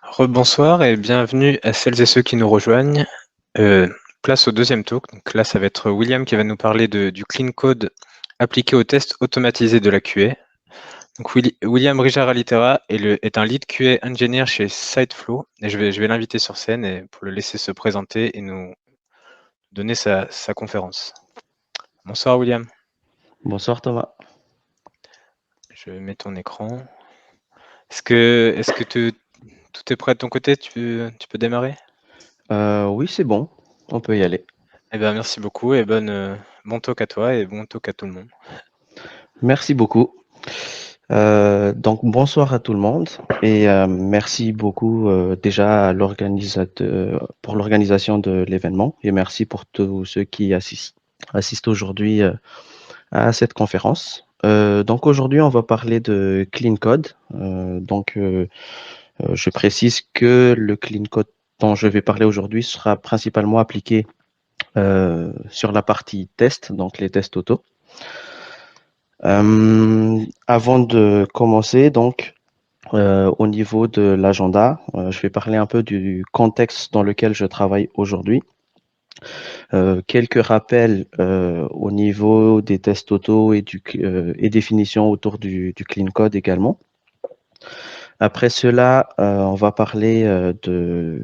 Rebonsoir et bienvenue à celles et ceux qui nous rejoignent. Euh, Place au deuxième talk. Donc là, ça va être William qui va nous parler du clean code appliqué aux tests automatisés de la QA. Donc William Rijara-Litera est un lead QA engineer chez Siteflow et je vais l'inviter sur scène et pour le laisser se présenter et nous donner sa conférence. Bonsoir William. Bonsoir Thomas. Je mets ton écran. Est-ce que tout est prêt de ton côté? Tu peux démarrer? Oui, c'est bon, on peut y aller. Eh bien, merci beaucoup et bon talk à toi et bon talk à tout le monde. Merci beaucoup. Donc bonsoir à tout le monde et merci beaucoup déjà à l'organisateur pour l'organisation de l'événement et merci pour tous ceux qui assistent aujourd'hui à cette conférence. Donc aujourd'hui, on va parler de clean code. Je précise que le clean code dont je vais parler aujourd'hui sera principalement appliqué sur la partie test, donc les tests auto. Avant de commencer, donc, au niveau de l'agenda, je vais parler un peu du contexte dans lequel je travaille aujourd'hui. Quelques rappels au niveau des tests auto et définitions autour du clean code également. Après cela, on va parler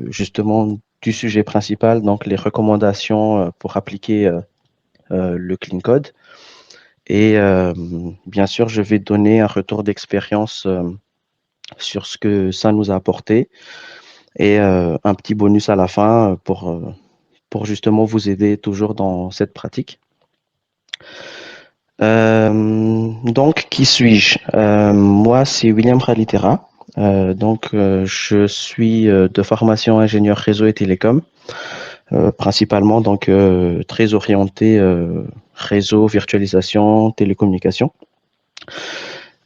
justement du sujet principal, donc les recommandations pour appliquer le clean code. Et bien sûr, je vais donner un retour d'expérience sur ce que ça nous a apporté et un petit bonus à la fin pour justement vous aider toujours dans cette pratique. Donc, qui suis-je? Moi, c'est William Ralitera. Je suis de formation ingénieur réseau et télécom, principalement donc très orienté réseau, virtualisation, télécommunication.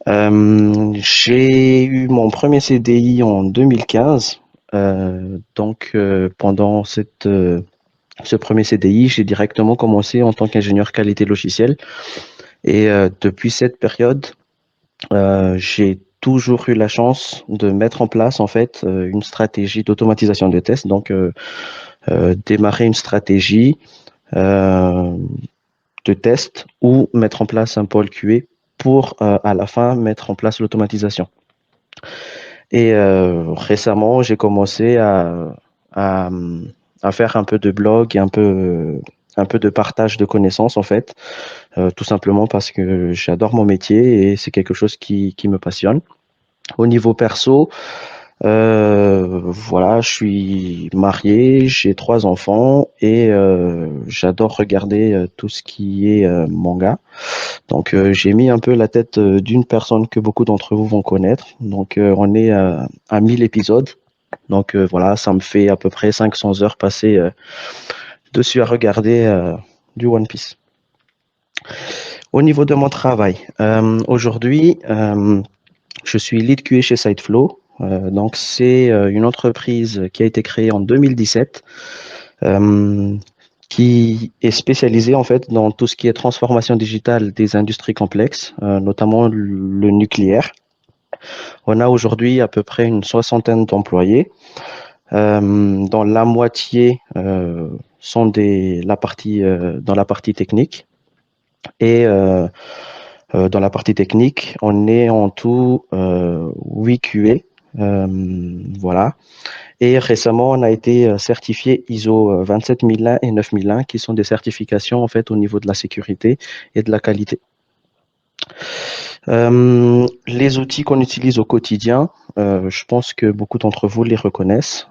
J'ai eu mon premier CDI en 2015. Pendant ce premier CDI, j'ai directement commencé en tant qu'ingénieur qualité logicielle. Et depuis cette période, j'ai toujours eu la chance de mettre en place en fait une stratégie d'automatisation de tests. Démarrer une stratégie euh, de test ou mettre en place un pôle QA pour à la fin mettre en place l'automatisation. Et récemment, j'ai commencé à, à faire un peu de blog et un peu de partage de connaissances en fait, tout simplement parce que j'adore mon métier et c'est quelque chose qui me passionne. Au niveau perso, voilà, je suis marié, j'ai 3 enfants et j'adore regarder tout ce qui est manga. J'ai mis un peu la tête d'une personne que beaucoup d'entre vous vont connaître. On est à 1000 épisodes. Voilà, ça me fait à peu près 500 heures passées dessus à regarder du One Piece. Au niveau de mon travail, aujourd'hui, je suis lead QA chez Siteflow. C'est une entreprise qui a été créée en 2017 qui est spécialisée en fait dans tout ce qui est transformation digitale des industries complexes, notamment le nucléaire. On a aujourd'hui à peu près une soixantaine d'employés, dont la moitié sont dans la partie technique. Et dans la partie technique, on est en tout 8 QA. Voilà. Et récemment, on a été certifié ISO 27001 et 9001, qui sont des certifications en fait au niveau de la sécurité et de la qualité. Les outils qu'on utilise au quotidien, je pense que beaucoup d'entre vous les reconnaissent.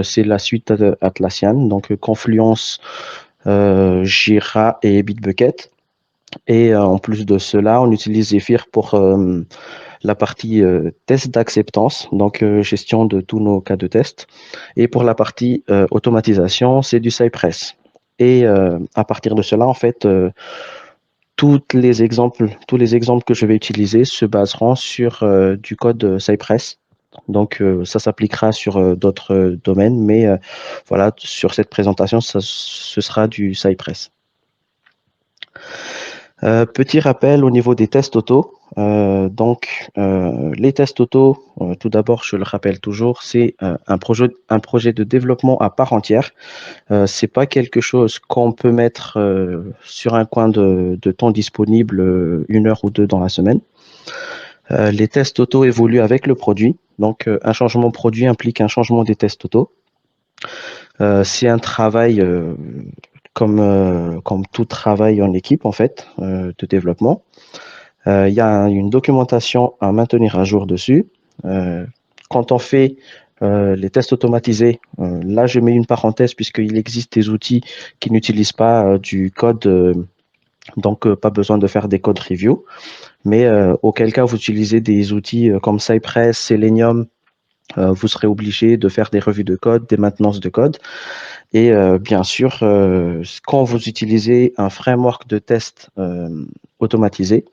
C'est la suite Atlassian, donc Confluence, Jira et Bitbucket. Et en plus de cela, on utilise Zephyr pour la partie test d'acceptance, gestion de tous nos cas de test. Et pour la partie automatisation, c'est du Cypress. Et à partir de cela, en fait, tous les exemples que je vais utiliser se baseront sur du code Cypress. Ça s'appliquera sur d'autres domaines, mais voilà, sur cette présentation, ce sera du Cypress. Petit rappel au niveau des tests auto. Les tests auto, tout d'abord, je le rappelle toujours, c'est un projet de développement à part entière. C'est pas quelque chose qu'on peut mettre sur un coin de temps disponible, 1 heure ou deux dans la semaine. Les tests auto évoluent avec le produit. Donc, un changement produit implique un changement des tests auto. C'est un travail comme tout travail en équipe, en fait, de développement. Il y a une documentation à maintenir à jour dessus. Euh, Quand on fait les tests automatisés, là je mets une parenthèse puisqu'il existe des outils qui n'utilisent pas du code, pas besoin de faire des code review, mais auquel cas vous utilisez des outils comme Cypress, Selenium, vous serez obligé de faire des revues de code, des maintenances de code. Et bien sûr, quand vous utilisez un framework de test automatisé,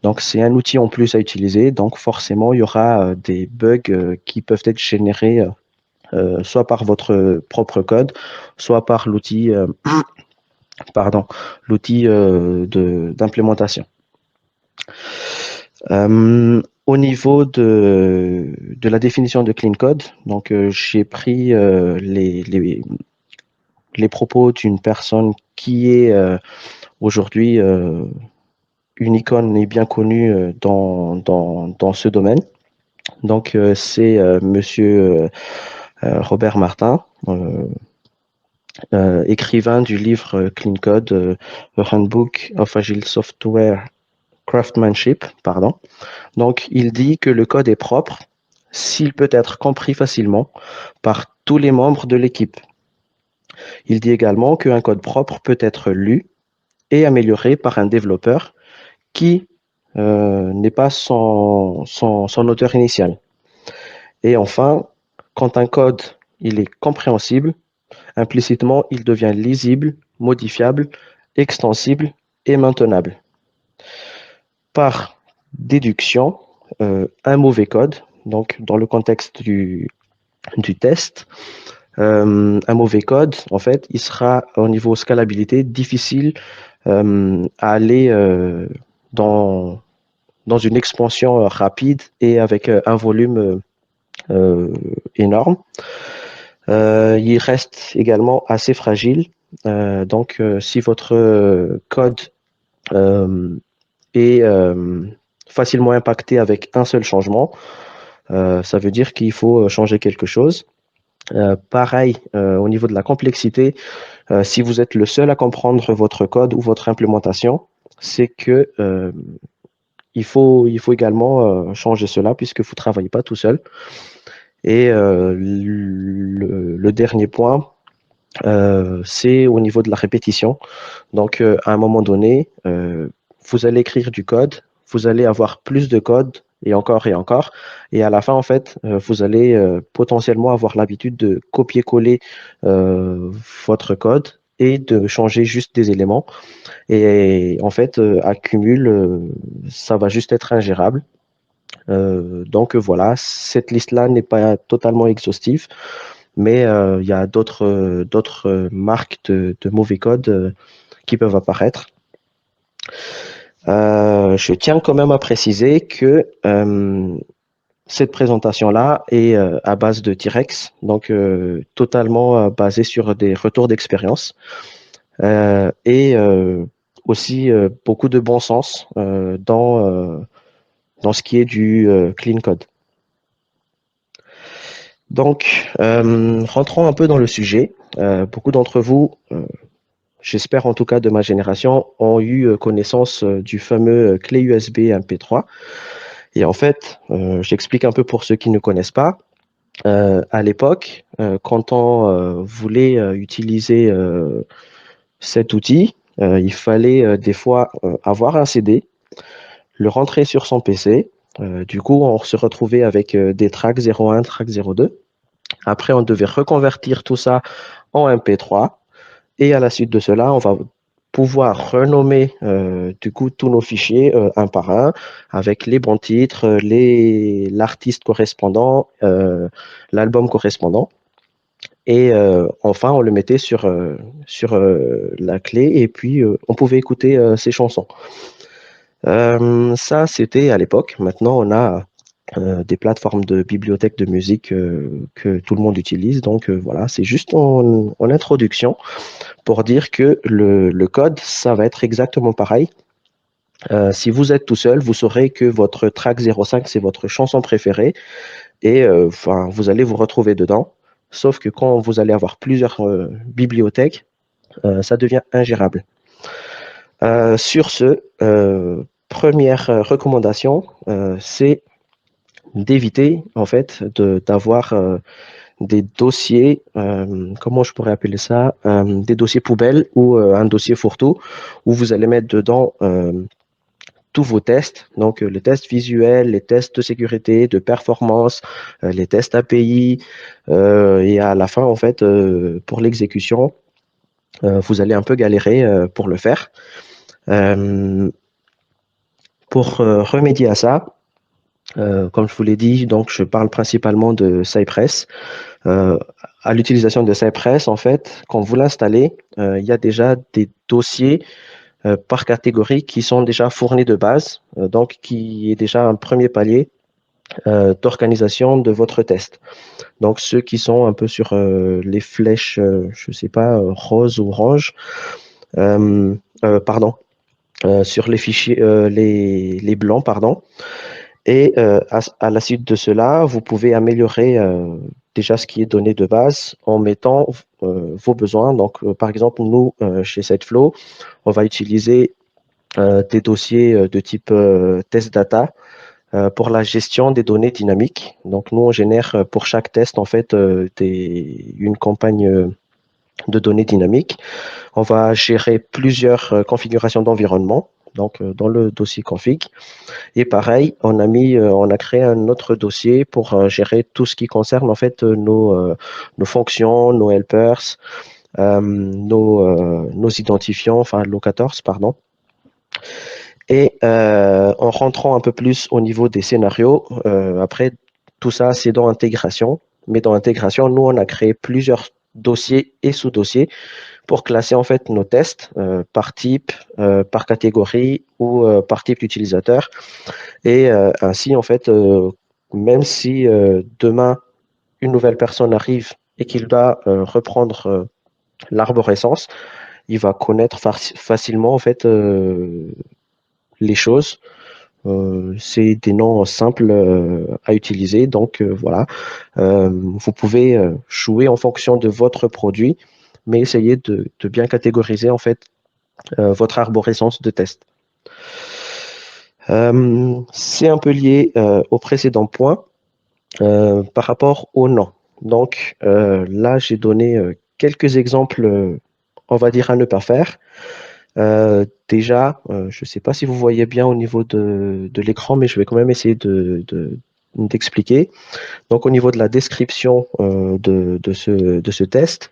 donc c'est un outil en plus à utiliser, donc forcément il y aura des bugs qui peuvent être générés soit par votre propre code, soit par l'outil l'outil d'implémentation. Au niveau de la définition de clean code, donc j'ai pris les propos d'une personne qui est aujourd'hui une icône et bien connue dans ce domaine. Donc c'est Monsieur Robert Martin, écrivain du livre Clean Code, A Handbook of Agile Software Craftsmanship, pardon. Donc, il dit que le code est propre s'il peut être compris facilement par tous les membres de l'équipe. Il dit également qu'un code propre peut être lu et amélioré par un développeur qui n'est pas son auteur initial. Et enfin, quand un code il est compréhensible, implicitement, il devient lisible, modifiable, extensible et maintenable. Par déduction, un mauvais code, donc dans le contexte du test, un mauvais code, en fait, il sera au niveau scalabilité difficile à aller dans, dans une expansion rapide et avec un volume énorme. Il reste également assez fragile. Si votre code est facilement impacté avec un seul changement, ça veut dire qu'il faut changer quelque chose. Pareil, au niveau de la complexité, si vous êtes le seul à comprendre votre code ou votre implémentation, c'est que il faut également changer cela puisque vous ne travaillez pas tout seul. Et le dernier point, c'est au niveau de la répétition. Donc, à un moment donné, vous allez écrire du code, vous allez avoir plus de code et encore et encore. Et à la fin, en fait, vous allez potentiellement avoir l'habitude de copier-coller votre code et de changer juste des éléments. Et en fait, à cumul, ça va juste être ingérable. Voilà, cette liste-là n'est pas totalement exhaustive, mais il y a d'autres marques de mauvais code qui peuvent apparaître. Je tiens quand même à préciser que cette présentation-là est à base de T-Rex, donc totalement basée sur des retours d'expérience et aussi beaucoup de bon sens dans ce qui est du clean code. Donc, rentrons un peu dans le sujet. Beaucoup d'entre vous, j'espère en tout cas de ma génération, ont eu connaissance du fameux clé USB MP3. Et en fait, j'explique un peu pour ceux qui ne connaissent pas. À l'époque, quand on voulait utiliser cet outil, il fallait des fois avoir un CD, le rentrer sur son PC. Du coup, on se retrouvait avec des tracks 01, track 02. Après, on devait reconvertir tout ça en MP3. Et à la suite de cela, on va pouvoir renommer du coup tous nos fichiers un par un avec les bons titres, l'artiste correspondant, l'album correspondant. Et enfin, on le mettait sur la clé et puis on pouvait écouter ces chansons. Ça, c'était à l'époque. Maintenant, on a des plateformes de bibliothèques de musique que tout le monde utilise. Donc voilà, c'est juste en introduction pour dire que le code, ça va être exactement pareil. Si vous êtes tout seul, vous saurez que votre track 05, c'est votre chanson préférée et enfin, vous allez vous retrouver dedans. Sauf que quand vous allez avoir plusieurs bibliothèques, ça devient ingérable. Sur ce, première recommandation, c'est d'éviter en fait d'avoir des dossiers, comment je pourrais appeler ça, des dossiers poubelles ou un dossier fourre-tout où vous allez mettre dedans tous vos tests, donc les tests visuels, les tests de sécurité, de performance, les tests API, et à la fin, en fait, pour l'exécution, vous allez un peu galérer pour le faire. Euh, pour remédier à ça, comme je vous l'ai dit, donc je parle principalement de Cypress. Euh, à l'utilisation de Cypress, en fait, quand vous l'installez, il y a déjà des dossiers par catégorie qui sont déjà fournis de base, donc qui est déjà un premier palier d'organisation de votre test. Donc ceux qui sont un peu sur les flèches, je ne sais pas, rose ou orange, pardon, sur les fichiers, les blancs, pardon. Et à la suite de cela, vous pouvez améliorer déjà ce qui est donné de base en mettant vos besoins. Donc, par exemple, nous, chez SiteFlow, on va utiliser des dossiers de type test data pour la gestion des données dynamiques. Donc, nous, on génère pour chaque test, en fait, une campagne de données dynamiques. On va gérer plusieurs configurations d'environnement, donc dans le dossier config. Et pareil, on a créé un autre dossier pour gérer tout ce qui concerne en fait nos fonctions, nos helpers, nos identifiants, enfin locators, pardon. Et en rentrant un peu plus au niveau des scénarios, après tout ça, c'est dans intégration. Mais dans intégration, nous, on a créé plusieurs dossiers et sous-dossiers pour classer en fait nos tests par type, par catégorie ou par type d'utilisateur. Et ainsi, en fait, même si demain, une nouvelle personne arrive et qu'il doit reprendre l'arborescence, il va connaître facilement en fait les choses. C'est des noms simples à utiliser, donc voilà. Vous pouvez jouer en fonction de votre produit, mais essayez de bien catégoriser en fait votre arborescence de test. C'est un peu lié au précédent point par rapport au nom. Donc là, j'ai donné quelques exemples, on va dire, à ne pas faire. Déjà, je ne sais pas si vous voyez bien au niveau de l'écran, mais je vais quand même essayer d'expliquer. Donc, au niveau de la description de ce test,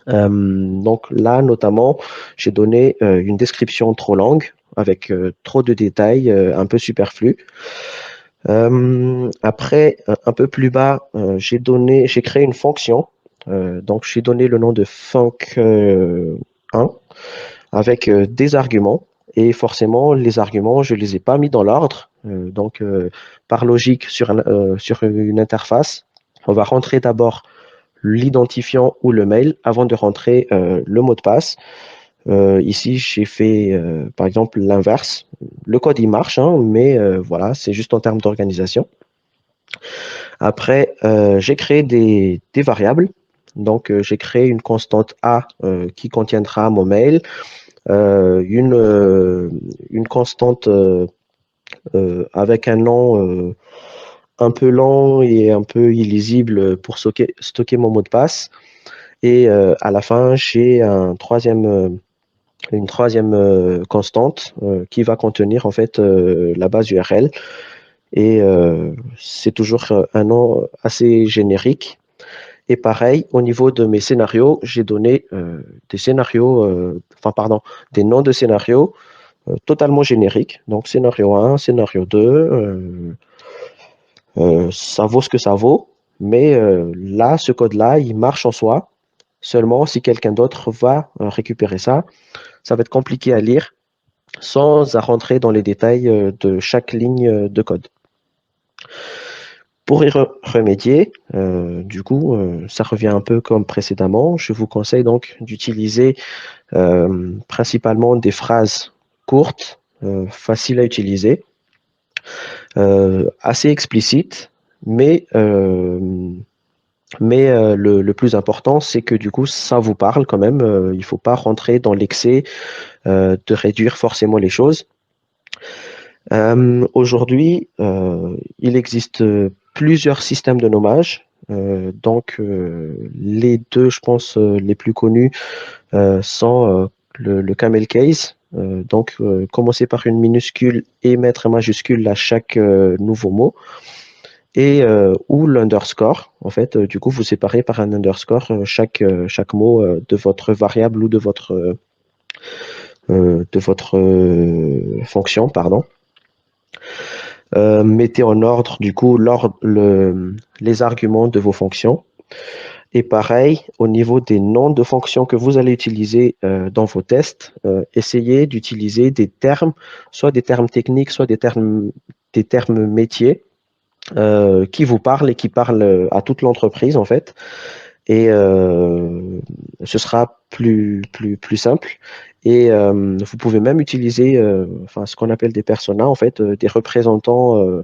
donc là, notamment, j'ai donné une description trop longue avec trop de détails, un peu superflus. Après, un peu plus bas, j'ai créé une fonction. Donc, j'ai donné le nom de func1 avec des arguments. Et forcément, les arguments, je ne les ai pas mis dans l'ordre. Donc, par logique, sur une interface, on va rentrer d'abord l'identifiant ou le mail avant de rentrer le mot de passe. Ici, j'ai fait, par exemple, l'inverse. Le code, il marche, hein, mais voilà, c'est juste en termes d'organisation. Après, j'ai créé des variables. Donc, j'ai créé une constante A qui contiendra mon mail, une constante avec un nom un peu lent et un peu illisible pour stocker mon mot de passe. Et à la fin, j'ai une troisième constante qui va contenir en fait la base URL. Et c'est toujours un nom assez générique. Et pareil, au niveau de mes scénarios, j'ai donné des scénarios, des noms de scénarios totalement génériques. Donc scénario 1, scénario 2, ça vaut ce que ça vaut. Mais là, ce code-là, il marche en soi. Seulement, si quelqu'un d'autre va récupérer ça, ça va être compliqué à lire sans à rentrer dans les détails de chaque ligne de code. Pour y remédier, du coup, ça revient un peu comme précédemment. Je vous conseille donc d'utiliser principalement des phrases courtes, faciles à utiliser, assez explicites, mais le plus important, c'est que du coup, ça vous parle quand même. Il ne faut pas rentrer dans l'excès de réduire forcément les choses. Aujourd'hui, il existe plusieurs systèmes de nommage. Les deux, je pense, les plus connus sont le camel case. Commencer par une minuscule et mettre un majuscule à chaque nouveau mot. Et ou l'underscore. En fait, du coup, vous séparez par un underscore chaque mot de votre variable ou de votre fonction, pardon. Mettez en ordre, du coup, les arguments de vos fonctions. Et pareil, au niveau des noms de fonctions que vous allez utiliser dans vos tests, essayez d'utiliser des termes, soit des termes techniques, soit des termes métiers, qui vous parlent et qui parlent à toute l'entreprise, en fait. Et ce sera plus simple. Et vous pouvez même utiliser ce qu'on appelle des personas, en fait, des représentants,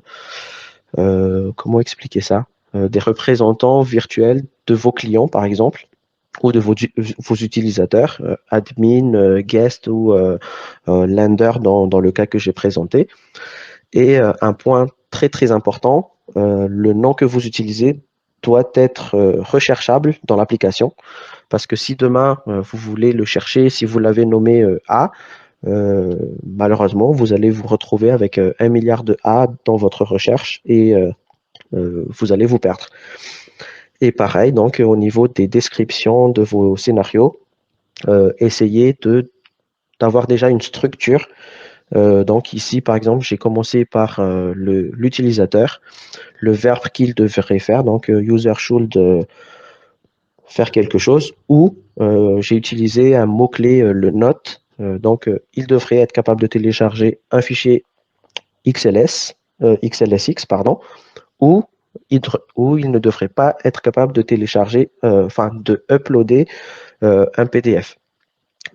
comment expliquer ça? Des représentants virtuels de vos clients, par exemple, ou de vos utilisateurs, admin, guest ou lender dans le cas que j'ai présenté. Et un point très très important, le nom que vous utilisez doit être recherchable dans l'application. Parce que si demain, vous voulez le chercher, si vous l'avez nommé A, malheureusement, vous allez vous retrouver avec 1 milliard de A dans votre recherche et vous allez vous perdre. Et pareil, donc au niveau des descriptions de vos scénarios, essayez d'avoir déjà une structure. Donc ici, par exemple, j'ai commencé par l'utilisateur, le verbe qu'il devrait faire, donc user should faire quelque chose, ou j'ai utilisé un mot-clé, le note. Il devrait être capable de télécharger un fichier XLSX, pardon, ou il ne devrait pas être capable de télécharger, de uploader un PDF.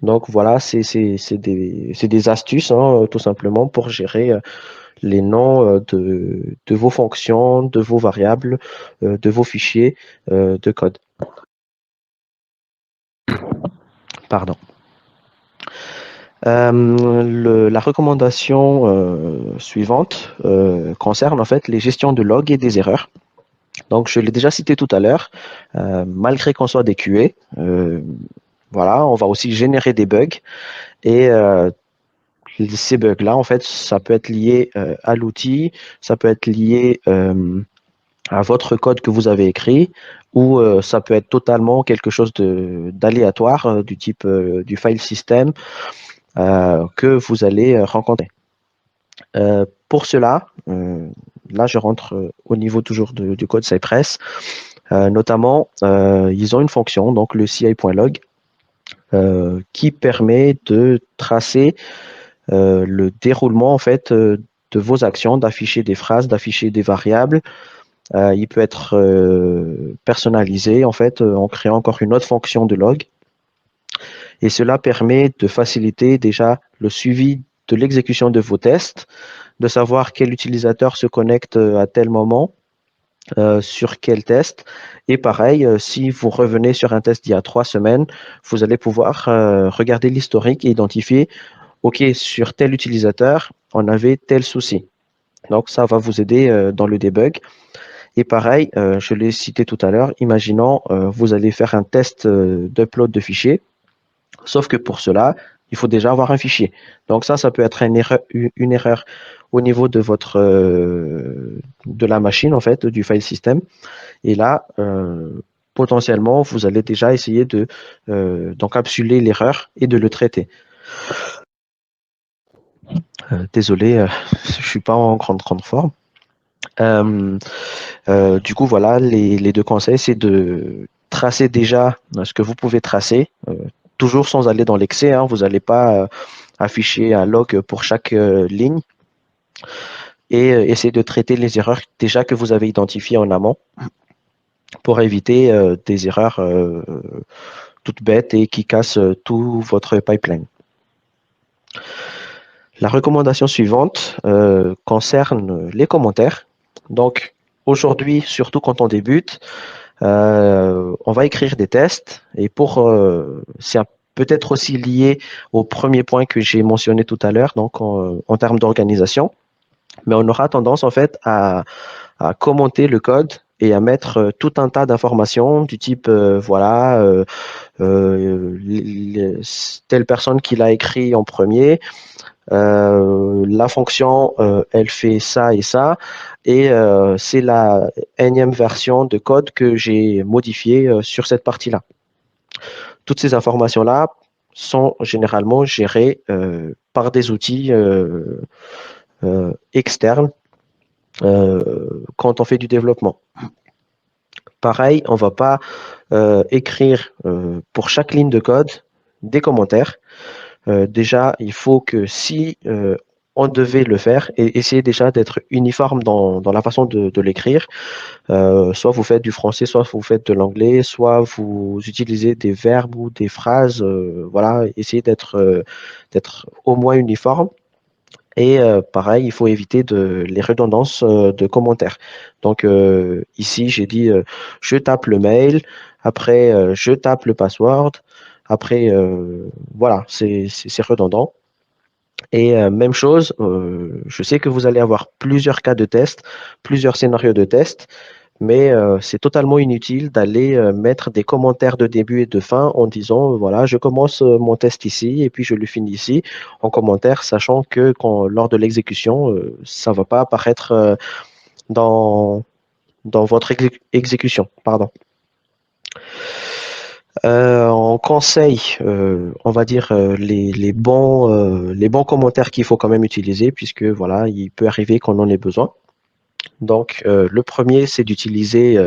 Donc voilà, c'est des astuces, hein, tout simplement, pour gérer les noms de vos fonctions, de vos variables, de vos fichiers de code. Pardon. La recommandation suivante concerne en fait les gestions de logs et des erreurs. Donc, je l'ai déjà cité tout à l'heure, malgré qu'on soit des QA, voilà, on va aussi générer des bugs et ces bugs-là, en fait, ça peut être lié à l'outil, ça peut être lié à votre code que vous avez écrit, ou ça peut être totalement quelque chose d'aléatoire, du type du file system que vous allez rencontrer. Pour cela, là je rentre au niveau toujours du code Cypress, notamment ils ont une fonction, donc le ci.log, qui permet de tracer le déroulement en fait de vos actions, d'afficher des phrases, d'afficher des variables. Il peut être personnalisé en fait en créant encore une autre fonction de log. Et cela permet de faciliter déjà le suivi de l'exécution de vos tests, de savoir quel utilisateur se connecte à tel moment, sur quel test. Et pareil, si vous revenez sur un test d'il y a 3 semaines, vous allez pouvoir regarder l'historique et identifier, OK, sur tel utilisateur, on avait tel souci. Donc, ça va vous aider dans le debug. Et pareil, je l'ai cité tout à l'heure, imaginons, vous allez faire un test d'upload de fichiers. Sauf que pour cela, il faut déjà avoir un fichier. Donc ça peut être une erreur au niveau de de la machine, en fait, du file system. Et là, potentiellement, vous allez déjà essayer d'encapsuler l'erreur et de le traiter. Désolé, je suis pas en grande forme. Du coup, voilà, les deux conseils, c'est tracez déjà ce que vous pouvez tracer, toujours sans aller dans l'excès, hein, vous n'allez pas afficher un log pour chaque ligne, et essayer de traiter les erreurs déjà que vous avez identifiées en amont pour éviter des erreurs toutes bêtes et qui cassent tout votre pipeline. La recommandation suivante concerne les commentaires. Donc, aujourd'hui, surtout quand on débute, on va écrire des tests et c'est peut-être aussi lié au premier point que j'ai mentionné tout à l'heure, donc en termes d'organisation, mais on aura tendance en fait à commenter le code et à mettre tout un tas d'informations du type telle personne qui l'a écrit en premier, la fonction elle fait ça et ça, et c'est la énième version de code que j'ai modifiée sur cette partie-là. Toutes ces informations-là sont généralement gérées par des outils externes quand on fait du développement. Pareil, on ne va pas écrire pour chaque ligne de code des commentaires. Déjà, il faut que si on devait le faire, et essayer déjà d'être uniforme dans la façon de l'écrire. Soit vous faites du français, soit vous faites de l'anglais, soit vous utilisez des verbes ou des phrases. Voilà, essayez d'être au moins uniforme. Et pareil, il faut éviter les redondances de commentaires. Donc ici, j'ai dit je tape le mail, après je tape le password, après voilà, c'est redondant. Et même chose, je sais que vous allez avoir plusieurs cas de test, plusieurs scénarios de test, mais c'est totalement inutile d'aller mettre des commentaires de début et de fin en disant, voilà, je commence mon test ici et puis je le finis ici en commentaire, sachant que lors de l'exécution, ça ne va pas apparaître dans, dans votre exécution. Pardon. En conseil, on va dire les bons commentaires qu'il faut quand même utiliser, puisque voilà, il peut arriver qu'on en ait besoin. Donc, le premier, c'est d'utiliser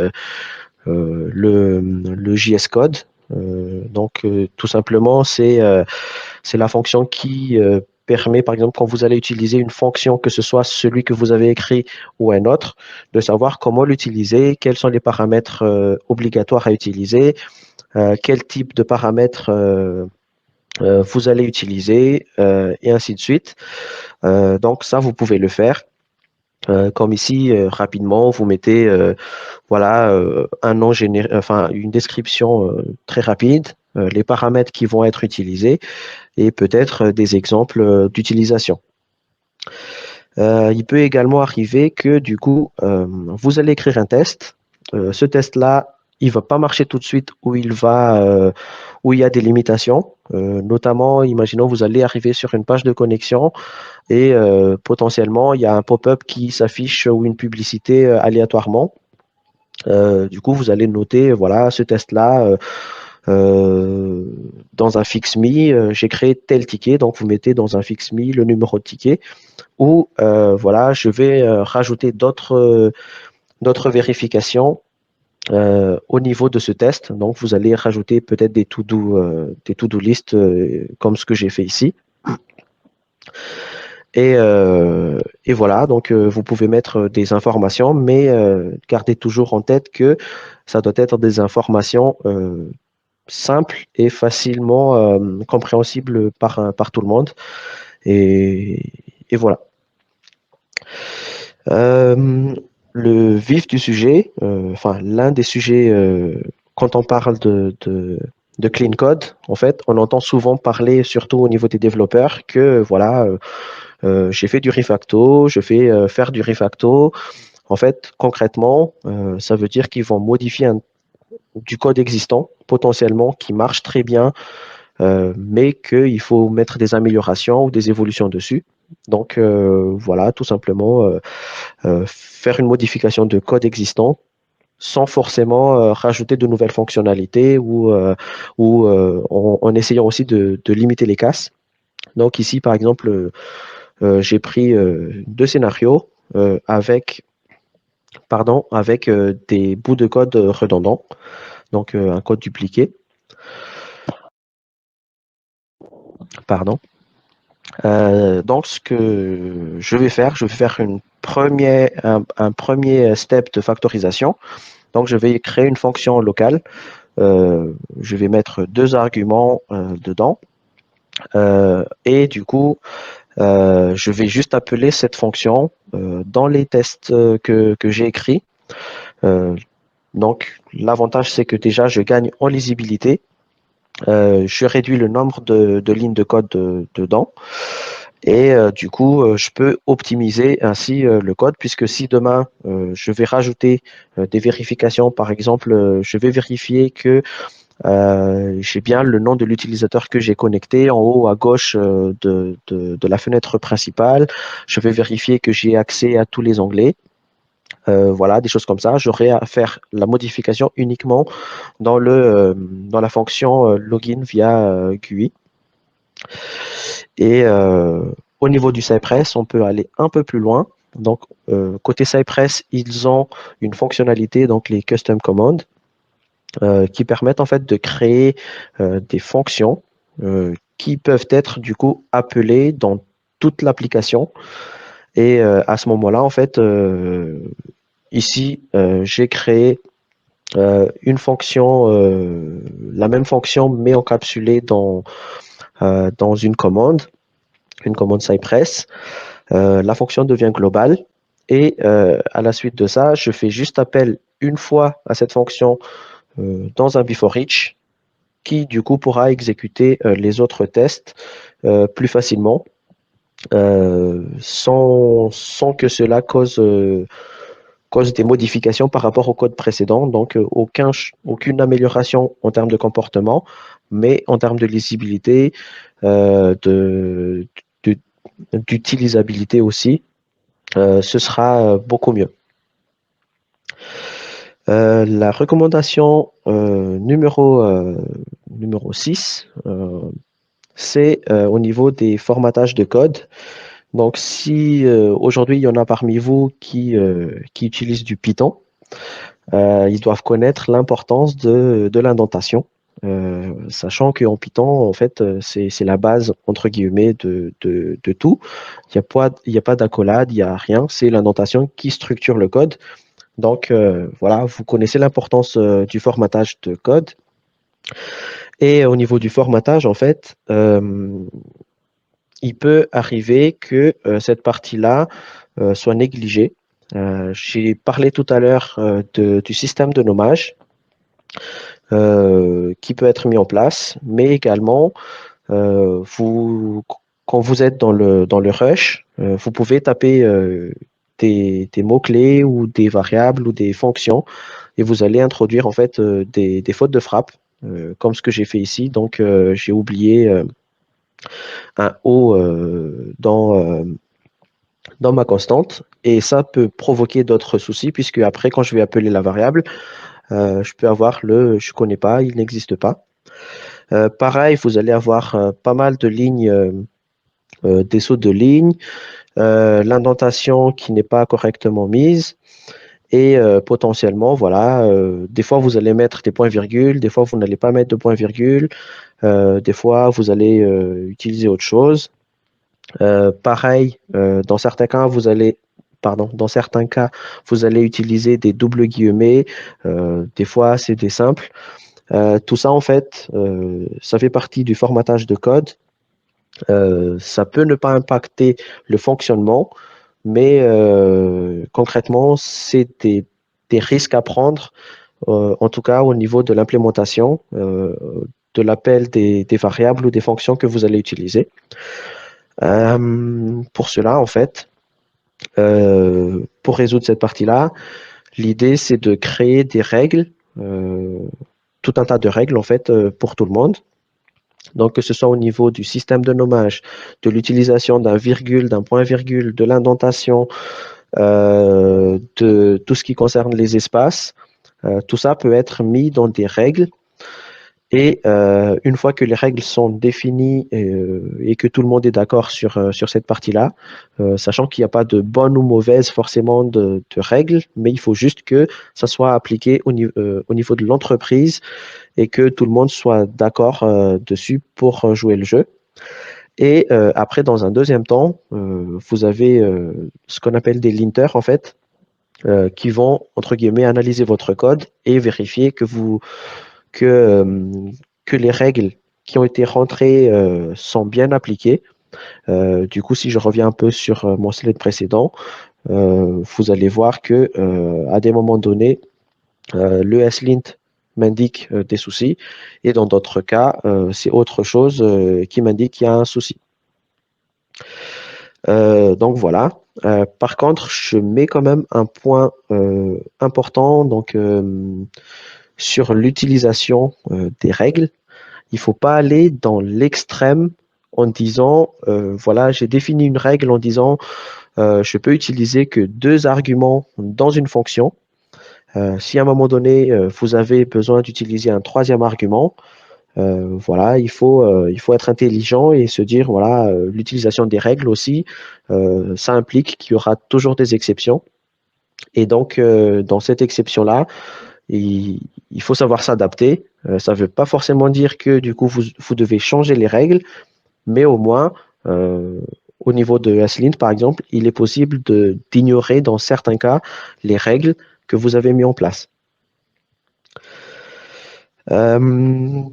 le JS Code. Donc, tout simplement, c'est la fonction qui permet, par exemple, quand vous allez utiliser une fonction, que ce soit celui que vous avez écrit ou un autre, de savoir comment l'utiliser, quels sont les paramètres obligatoires à utiliser, quel type de paramètres vous allez utiliser, et ainsi de suite. Donc, ça, vous pouvez le faire. Comme ici, rapidement, vous mettez voilà, un nom enfin, une description très rapide, les paramètres qui vont être utilisés et peut-être des exemples d'utilisation. Il peut également arriver que du coup, vous allez écrire un test. Ce test-là, il ne va pas marcher tout de suite où où il y a des limitations. Notamment, imaginons vous allez arriver sur une page de connexion et potentiellement, il y a un pop-up qui s'affiche ou une publicité aléatoirement. Du coup, vous allez noter, voilà, ce test-là, dans un fix-me, j'ai créé tel ticket, donc vous mettez dans un fix-me le numéro de ticket, ou voilà, je vais rajouter d'autres vérifications au niveau de ce test. Donc, vous allez rajouter peut-être des to-do list comme ce que j'ai fait ici. Et voilà, donc vous pouvez mettre des informations, mais gardez toujours en tête que ça doit être des informations simples et facilement compréhensibles par tout le monde. Et voilà. Le vif du sujet, enfin l'un des sujets quand on parle de clean code, en fait, on entend souvent parler, surtout au niveau des développeurs, que voilà, j'ai fait du refacto, je fais faire du refacto. En fait, concrètement, ça veut dire qu'ils vont modifier du code existant, potentiellement, qui marche très bien, mais qu'il faut mettre des améliorations ou des évolutions dessus. Donc, voilà, tout simplement, faire une modification de code existant sans forcément rajouter de nouvelles fonctionnalités ou en essayant aussi de limiter les casses. Donc ici, par exemple, j'ai pris deux scénarios avec des bouts de code redondants. donc un code dupliqué. Pardon. Donc, ce que je vais faire un premier step de factorisation. Donc, je vais créer une fonction locale. Je vais mettre deux arguments dedans. Et du coup, je vais juste appeler cette fonction dans les tests que j'ai écrits. Donc, l'avantage, c'est que déjà, je gagne en lisibilité. Je réduis le nombre de lignes de code dedans. Et du coup, je peux optimiser ainsi le code, puisque si demain, je vais rajouter des vérifications, par exemple, je vais vérifier que j'ai bien le nom de l'utilisateur que j'ai connecté en haut à gauche de la fenêtre principale. Je vais vérifier que j'ai accès à tous les onglets. Voilà, des choses comme ça. J'aurai à faire la modification uniquement dans la fonction login via QI. Et au niveau du Cypress, on peut aller un peu plus loin. Donc, côté Cypress, ils ont une fonctionnalité, donc les custom commands, qui permettent en fait de créer des fonctions qui peuvent être du coup appelées dans toute l'application. Et à ce moment-là, en fait, ici, j'ai créé une fonction, la même fonction, mais encapsulée dans une commande Cypress. La fonction devient globale. Et à la suite de ça, je fais juste appel une fois à cette fonction dans un before each qui du coup pourra exécuter les autres tests plus facilement sans que cela cause des modifications par rapport au code précédent. Donc aucune amélioration en termes de comportement, mais en termes de lisibilité, d'utilisabilité aussi, ce sera beaucoup mieux. La recommandation numéro 6, c'est au niveau des formatages de code. Donc, si aujourd'hui, il y en a parmi vous qui utilisent du Python, ils doivent connaître l'importance de l'indentation, sachant qu'en Python, en fait, c'est la base, entre guillemets, de tout. Il n'y a pas d'accolade, il n'y a rien. C'est l'indentation qui structure le code. Donc, voilà, vous connaissez l'importance du formatage de code. Et au niveau du formatage, en fait, il peut arriver que cette partie-là soit négligée. J'ai parlé tout à l'heure du système de nommage qui peut être mis en place, mais également, quand vous êtes dans le rush, vous pouvez taper des mots-clés ou des variables ou des fonctions et vous allez introduire en fait des fautes de frappe, comme ce que j'ai fait ici. Donc, j'ai oublié un O dans ma constante et ça peut provoquer d'autres soucis puisque après, quand je vais appeler la variable, je peux avoir je connais pas, il n'existe pas. Pareil, vous allez avoir pas mal de lignes, des sauts de lignes, l'indentation qui n'est pas correctement mise. Et potentiellement, voilà, des fois vous allez mettre des points-virgules, des fois vous n'allez pas mettre de points-virgules, des fois vous allez utiliser autre chose. Pareil, dans certains cas, vous allez utiliser des doubles guillemets, des fois c'est des simples. Tout ça, en fait, ça fait partie du formatage de code. Ça peut ne pas impacter le fonctionnement, mais concrètement, c'est des risques à prendre, en tout cas au niveau de l'implémentation, de l'appel des variables ou des fonctions que vous allez utiliser. Pour cela, en fait, pour résoudre cette partie-là, l'idée, c'est de créer des règles, tout un tas de règles, en fait, pour tout le monde. Donc, que ce soit au niveau du système de nommage, de l'utilisation d'un virgule, d'un point-virgule, de l'indentation, de tout ce qui concerne les espaces, tout ça peut être mis dans des règles. Et une fois que les règles sont définies et que tout le monde est d'accord sur cette partie-là, sachant qu'il n'y a pas de bonne ou mauvaise forcément de règles, mais il faut juste que ça soit appliqué au niveau de l'entreprise et que tout le monde soit d'accord dessus pour jouer le jeu. Et après, dans un deuxième temps, vous avez ce qu'on appelle des linters, en fait, qui vont, entre guillemets, analyser votre code et vérifier que, euh, que les règles qui ont été rentrées sont bien appliquées. Du coup, si je reviens un peu sur mon slide précédent, vous allez voir que à des moments donnés, le slint m'indique des soucis et dans d'autres cas, c'est autre chose qui m'indique qu'il y a un souci. Donc voilà. Par contre, je mets quand même un point important donc, sur l'utilisation des règles. Il ne faut pas aller dans l'extrême en disant, voilà, j'ai défini une règle en disant, je peux utiliser que deux arguments dans une fonction. Si à un moment donné, vous avez besoin d'utiliser un troisième argument, voilà, il faut être intelligent et se dire, voilà, l'utilisation des règles aussi, ça implique qu'il y aura toujours des exceptions. Et donc, dans cette exception-là, il, il faut savoir s'adapter. Ça ne veut pas forcément dire que du coup, vous devez changer les règles, mais au moins, euh, au niveau de Aslint, par exemple, il est possible d'ignorer dans certains cas les règles que vous avez mis en place. Euh,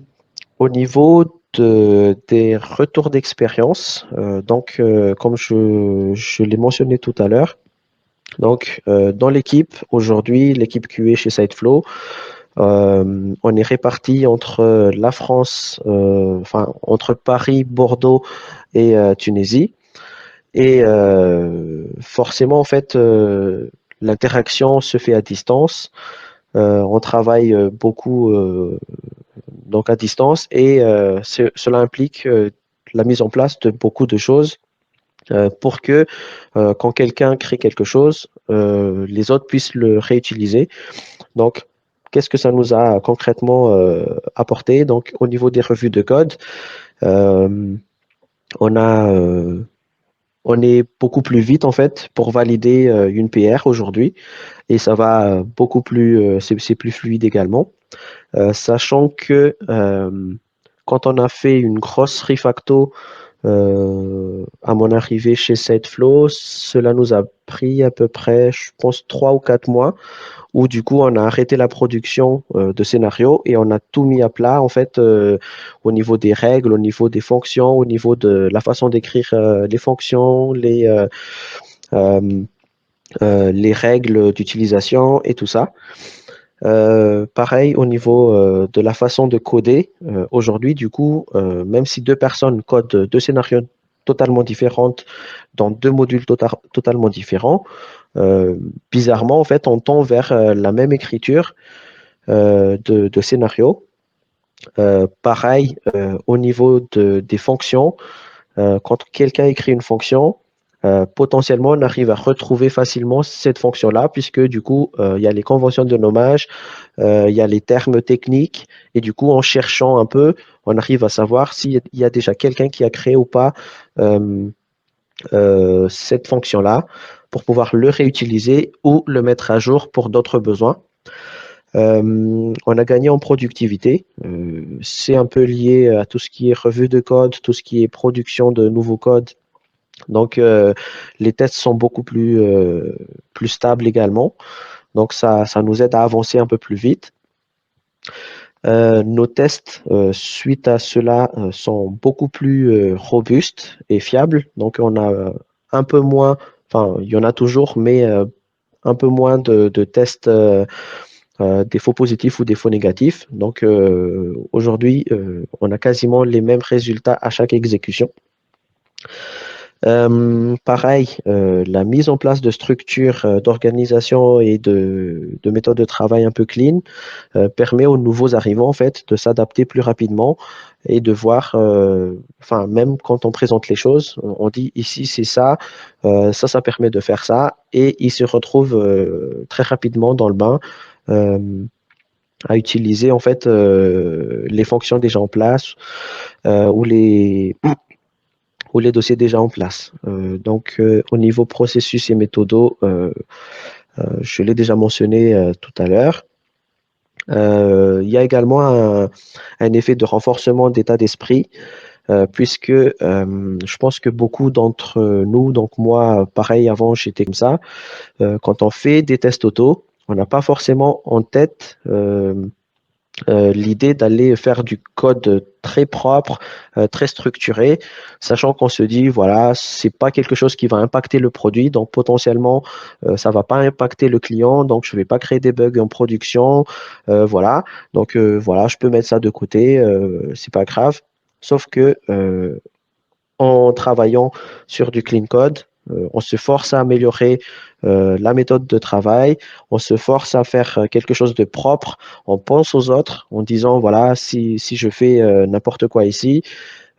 Au niveau des retours d'expérience, donc comme je l'ai mentionné tout à l'heure, donc dans l'équipe aujourd'hui, l'équipe QA chez Siteflow, on est réparti entre la France, enfin entre Paris, Bordeaux et Tunisie, et forcément en fait l'interaction se fait à distance. On travaille beaucoup donc à distance et cela implique la mise en place de beaucoup de choses pour que quand quelqu'un crée quelque chose, les autres puissent le réutiliser. Donc, qu'est-ce que ça nous a concrètement apporté? Donc, au niveau des revues de code, euh, on a on est beaucoup plus vite en fait pour valider une PR aujourd'hui et ça va beaucoup plus, c'est plus fluide également. Sachant que quand on a fait une grosse refacto à mon arrivée chez Siteflow, cela nous a pris à peu près, je pense, 3 ou 4 mois, où du coup on a arrêté la production de scénarios et on a tout mis à plat en fait au niveau des règles, au niveau des fonctions, au niveau de la façon d'écrire les fonctions, euh, les règles d'utilisation et tout ça. Pareil au niveau de la façon de coder. Aujourd'hui, du coup, même si deux personnes codent deux scénarios totalement différents dans deux modules totalement différents, euh, bizarrement, en fait, on tend vers la même écriture de scénario. Pareil au niveau des fonctions. Quand quelqu'un écrit une fonction, potentiellement, on arrive à retrouver facilement cette fonction-là, puisque du coup, il y a les conventions de nommage, il y a les termes techniques, et du coup, en cherchant un peu, on arrive à savoir s'il y a déjà quelqu'un qui a créé ou pas euh, cette fonction-là pour pouvoir le réutiliser ou le mettre à jour pour d'autres besoins. On a gagné en productivité. C'est un peu lié à tout ce qui est revue de code, tout ce qui est production de nouveaux codes. Donc, les tests sont beaucoup plus stables également. Donc, ça nous aide à avancer un peu plus vite. Nos tests, suite à cela, sont beaucoup plus robustes et fiables. Donc, on a un peu moins, enfin, il y en a toujours, mais un peu moins de tests des faux positifs ou des faux négatifs. Donc, aujourd'hui, on a quasiment les mêmes résultats à chaque exécution. Pareil, la mise en place de structures d'organisation et de méthodes de travail un peu clean permet aux nouveaux arrivants en fait de s'adapter plus rapidement et de voir, enfin même quand on présente les choses, on dit ici c'est ça, ça permet de faire ça et ils se retrouvent très rapidement dans le bain. Euh, à utiliser en fait les fonctions déjà en place ou les dossiers déjà en place. Donc, au niveau processus et méthodo, je l'ai déjà mentionné tout à l'heure. Il y a également un effet de renforcement d'état d'esprit, puisque je pense que beaucoup d'entre nous, donc moi, pareil, avant, j'étais comme ça, quand on fait des tests auto, on n'a pas forcément en tête l'idée d'aller faire du code très propre, très structuré, sachant qu'on se dit, voilà, c'est pas quelque chose qui va impacter le produit, donc potentiellement, ça va pas impacter le client, donc je vais pas créer des bugs en production, voilà. Donc voilà, je peux mettre ça de côté, c'est pas grave. Sauf que en travaillant sur du clean code, on se force à améliorer la méthode de travail, on se force à faire quelque chose de propre, on pense aux autres en disant, voilà, si je fais n'importe quoi ici,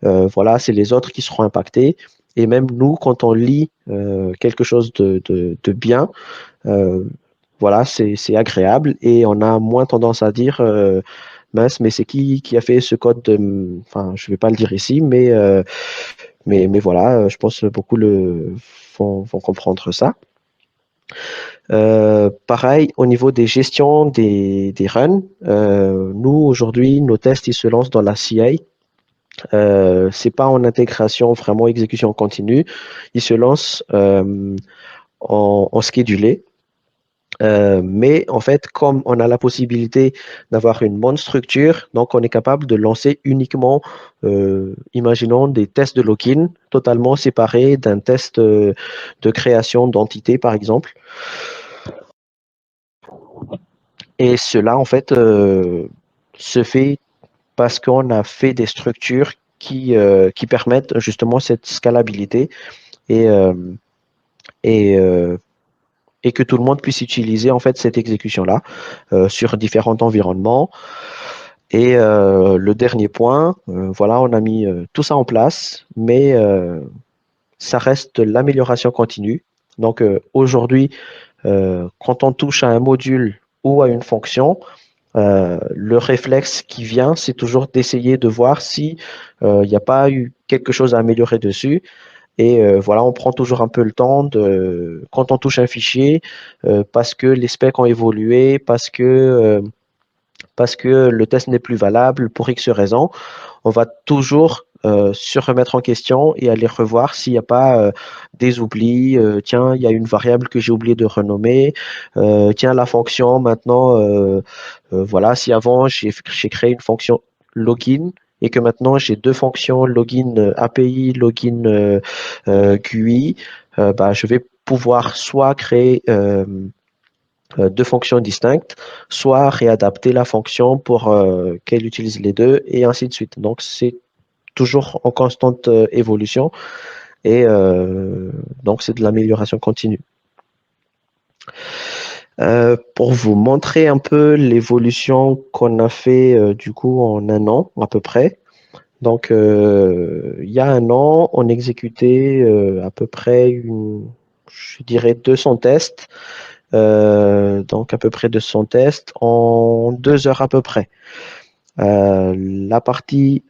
voilà, c'est les autres qui seront impactés. Et même nous, quand on lit quelque chose de bien, euh, voilà, c'est agréable et on a moins tendance à dire, mince, mais c'est qui a fait ce code enfin, je vais pas le dire ici, mais voilà, je pense que beaucoup vont comprendre ça. Pareil, au niveau des gestions des runs, nous, aujourd'hui, nos tests, ils se lancent dans la CI. C'est pas en intégration, vraiment exécution continue. Ils se lancent en schedulé. Mais en fait, comme on a la possibilité d'avoir une bonne structure, donc on est capable de lancer uniquement, imaginons, des tests de login totalement séparés d'un test de création d'entité, par exemple. Et cela, en fait, se fait parce qu'on a fait des structures qui permettent justement cette scalabilité et, euh, et, euh, et que tout le monde puisse utiliser en fait cette exécution-là sur différents environnements. Et le dernier point, voilà, on a mis tout ça en place, mais ça reste de l'amélioration continue. Donc aujourd'hui, quand on touche à un module ou à une fonction, le réflexe qui vient, c'est toujours d'essayer de voir si il n'y a pas eu quelque chose à améliorer dessus. Et voilà, on prend toujours un peu le temps quand on touche un fichier, parce que les specs ont évolué, parce que le test n'est plus valable pour X raisons, on va toujours se remettre en question et aller revoir s'il n'y a pas des oublis. Tiens, il y a une variable que j'ai oublié de renommer. Tiens, la fonction maintenant, voilà, si avant j'ai créé une fonction login et que maintenant j'ai deux fonctions login API, login QI, bah, je vais pouvoir soit créer deux fonctions distinctes, soit réadapter la fonction pour qu'elle utilise les deux, et ainsi de suite. Donc, c'est toujours en constante évolution, et donc c'est de l'amélioration continue. Pour vous montrer un peu l'évolution qu'on a fait du coup en un an à peu près. Donc, il y a un an, on exécutait à peu près, je dirais, 200 tests. Donc à peu près 200 tests en 2 heures à peu près. La partie,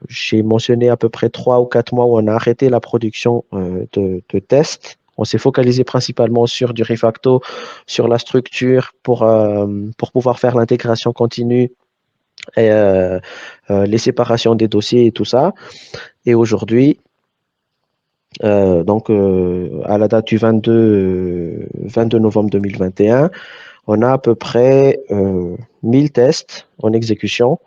j'ai mentionné à peu près 3 ou 4 mois où on a arrêté la production de tests. On s'est focalisé principalement sur du refacto, sur la structure pour pouvoir faire l'intégration continue et les séparations des dossiers et tout ça. Et aujourd'hui, donc à la date du 22 novembre 2021, on a à peu près 1000 tests en exécution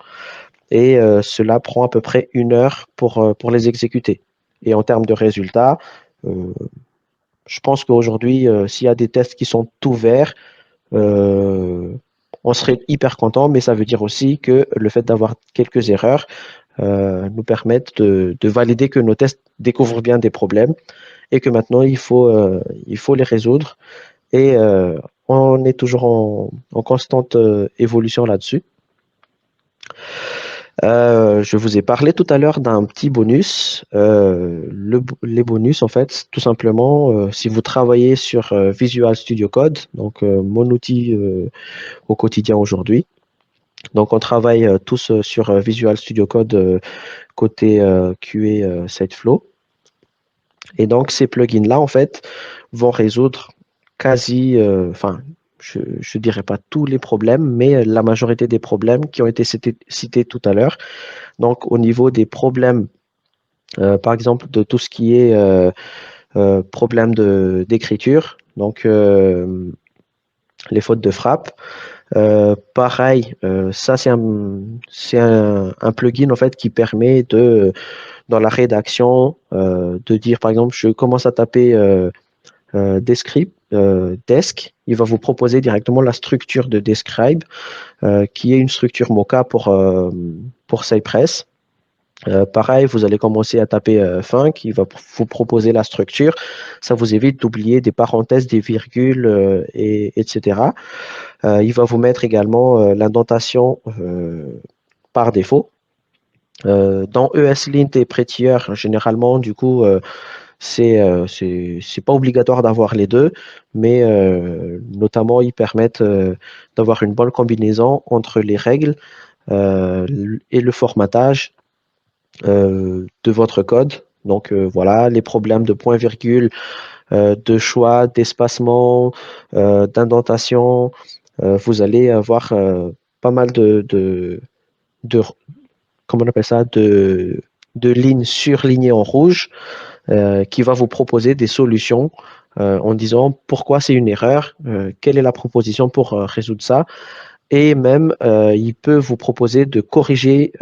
et cela prend à peu près 1 heure pour les exécuter. Et en termes de résultats, euh, je pense qu'aujourd'hui, s'il y a des tests qui sont ouverts, euh, on serait hyper content, mais ça veut dire aussi que le fait d'avoir quelques erreurs nous permettent de valider que nos tests découvrent bien des problèmes et que maintenant il faut les résoudre. Et on est toujours en constante évolution là-dessus. Je vous ai parlé tout à l'heure d'un petit bonus. Les bonus, en fait, tout simplement, si vous travaillez sur Visual Studio Code, donc mon outil au quotidien aujourd'hui, Donc, on travaille tous sur Visual Studio Code côté QA Siteflow. Et donc, ces plugins-là, en fait, vont résoudre quasi, enfin, je ne dirais pas tous les problèmes, mais la majorité des problèmes qui ont été cités tout à l'heure. Donc, au niveau des problèmes, par exemple, de tout ce qui est problème d'écriture, donc les fautes de frappe. Pareil, ça c'est un plugin en fait qui permet de dans la rédaction de dire par exemple je commence à taper Descript, Desk, il va vous proposer directement la structure de Describe qui est une structure Mocha pour Cypress. Pareil, vous allez commencer à taper Funk, il va vous proposer la structure. Ça vous évite d'oublier des parenthèses, des virgules, etc. Il va vous mettre également l'indentation par défaut. Dans ESLint et Prettier, généralement, du coup, c'est pas obligatoire d'avoir les deux, mais notamment, ils permettent d'avoir une bonne combinaison entre les règles et le formatage de votre code. Donc voilà, les problèmes de point-virgule, de choix, d'espacement, d'indentation. Vous allez avoir pas mal de comment on appelle ça, de lignes surlignées en rouge qui va vous proposer des solutions en disant pourquoi c'est une erreur, quelle est la proposition pour résoudre ça. Et même, il peut vous proposer de corriger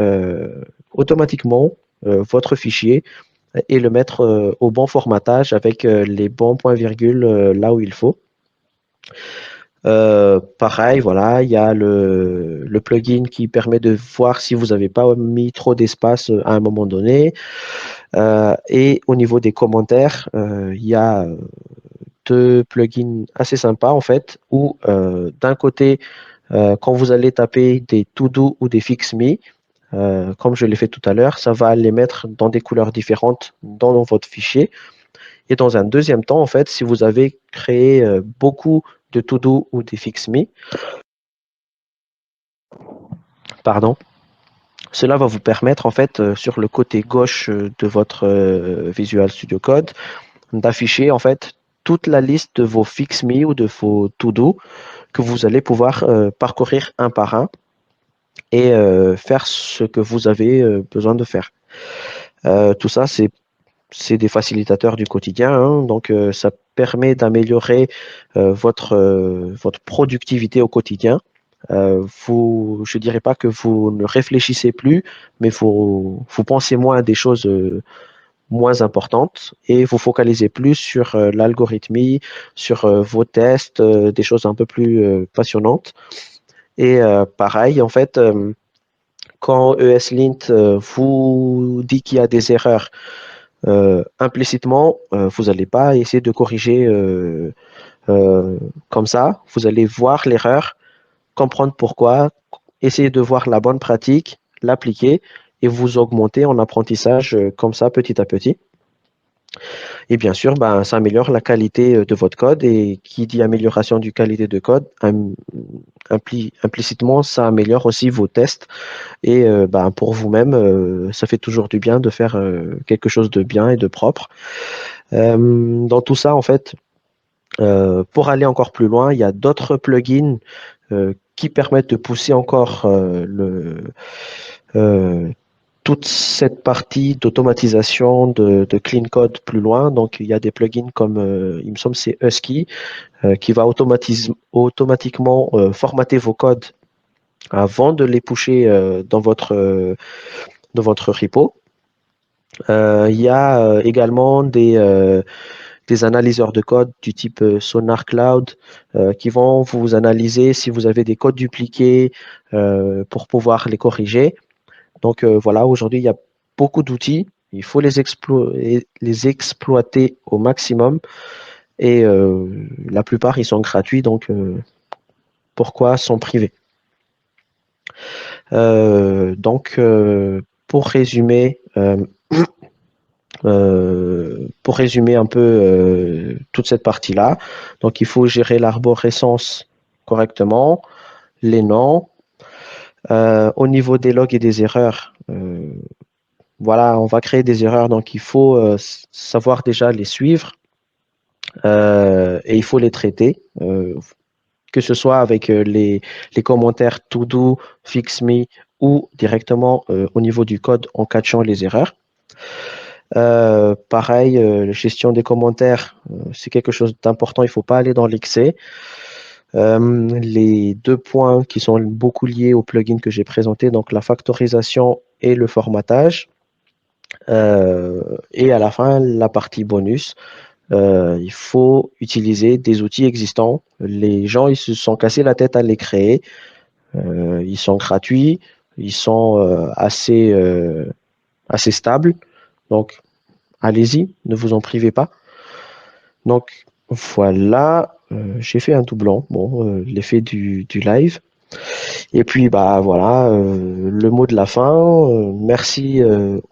automatiquement votre fichier et le mettre au bon formatage avec les bons points-virgules là où il faut. Pareil, voilà, il y a le plugin qui permet de voir si vous n'avez pas mis trop d'espace à un moment donné. Et au niveau des commentaires, il y a deux plugins assez sympas en fait, où d'un côté, quand vous allez taper des to-do ou des fix-me, comme je l'ai fait tout à l'heure, ça va les mettre dans des couleurs différentes dans votre fichier. Et dans un deuxième temps, en fait, si vous avez créé beaucoup de to-do ou des fix-me, pardon, cela va vous permettre, en fait, sur le côté gauche de votre Visual Studio Code, d'afficher, en fait, toute la liste de vos fix-me ou de vos to-do que vous allez pouvoir parcourir un par un et faire ce que vous avez besoin de faire. Tout ça, c'est des facilitateurs du quotidien, hein, donc ça permet d'améliorer votre productivité au quotidien. Je ne dirais pas que vous ne réfléchissez plus, mais vous pensez moins à des choses moins importantes et vous focalisez plus sur l'algorithmie, sur vos tests, des choses un peu plus passionnantes. Et pareil, en fait, quand ESLint vous dit qu'il y a des erreurs, implicitement, vous n'allez pas essayer de corriger comme ça. Vous allez voir l'erreur, comprendre pourquoi, essayer de voir la bonne pratique, l'appliquer et vous augmenter en apprentissage comme ça petit à petit. Et bien sûr, ben, ça améliore la qualité de votre code et qui dit amélioration du qualité de code, implicitement, ça améliore aussi vos tests et ben, pour vous-même, ça fait toujours du bien de faire quelque chose de bien et de propre. Dans tout ça, en fait, pour aller encore plus loin, il y a d'autres plugins qui permettent de pousser encore euh, toute cette partie d'automatisation de clean code plus loin. Donc, il y a des plugins comme, il me semble, c'est Husky, qui va automatiquement formater vos codes avant de les pusher dans votre repo. Il y a également des analyseurs de code du type Sonar Cloud qui vont vous analyser si vous avez des codes dupliqués pour pouvoir les corriger. Donc voilà, aujourd'hui, il y a beaucoup d'outils. Il faut les exploiter au maximum. Et la plupart, ils sont gratuits. Donc pourquoi s'en priver? Donc pour résumer un peu toute cette partie-là, donc il faut gérer l'arborescence correctement, les noms, Au niveau des logs et des erreurs, voilà, on va créer des erreurs, donc il faut savoir déjà les suivre et il faut les traiter, que ce soit avec les commentaires to do, fix me ou directement au niveau du code en catchant les erreurs. Pareil, la gestion des commentaires, c'est quelque chose d'important, il ne faut pas aller dans l'excès. Les deux points qui sont beaucoup liés au plugin que j'ai présenté, donc la factorisation et le formatage. Et à la fin, la partie bonus. Il faut utiliser des outils existants. Les gens, ils se sont cassés la tête à les créer. Ils sont gratuits, ils sont assez stables. Donc, allez-y, ne vous en privez pas. Donc, voilà, j'ai fait un doublon, bon, l'effet du live. Et puis, bah voilà, le mot de la fin. Merci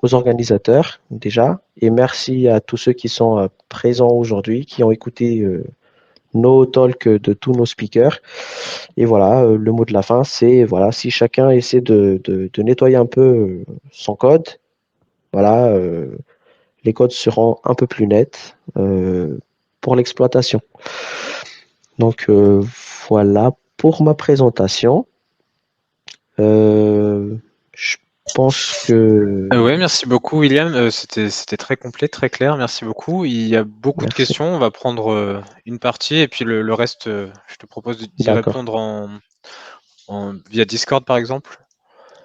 aux organisateurs déjà, et merci à tous ceux qui sont présents aujourd'hui, qui ont écouté nos talks de tous nos speakers. Et voilà, le mot de la fin, c'est voilà, si chacun essaie de nettoyer un peu son code, voilà, les codes seront un peu plus nets pour l'exploitation. Donc voilà pour ma présentation. Euh, je pense que Ouais, merci beaucoup, William. C'était très complet, très clair. Merci beaucoup. Il y a beaucoup de merci. questions. On va prendre une partie et puis le reste, je te propose d'y D'accord, répondre via Discord, par exemple.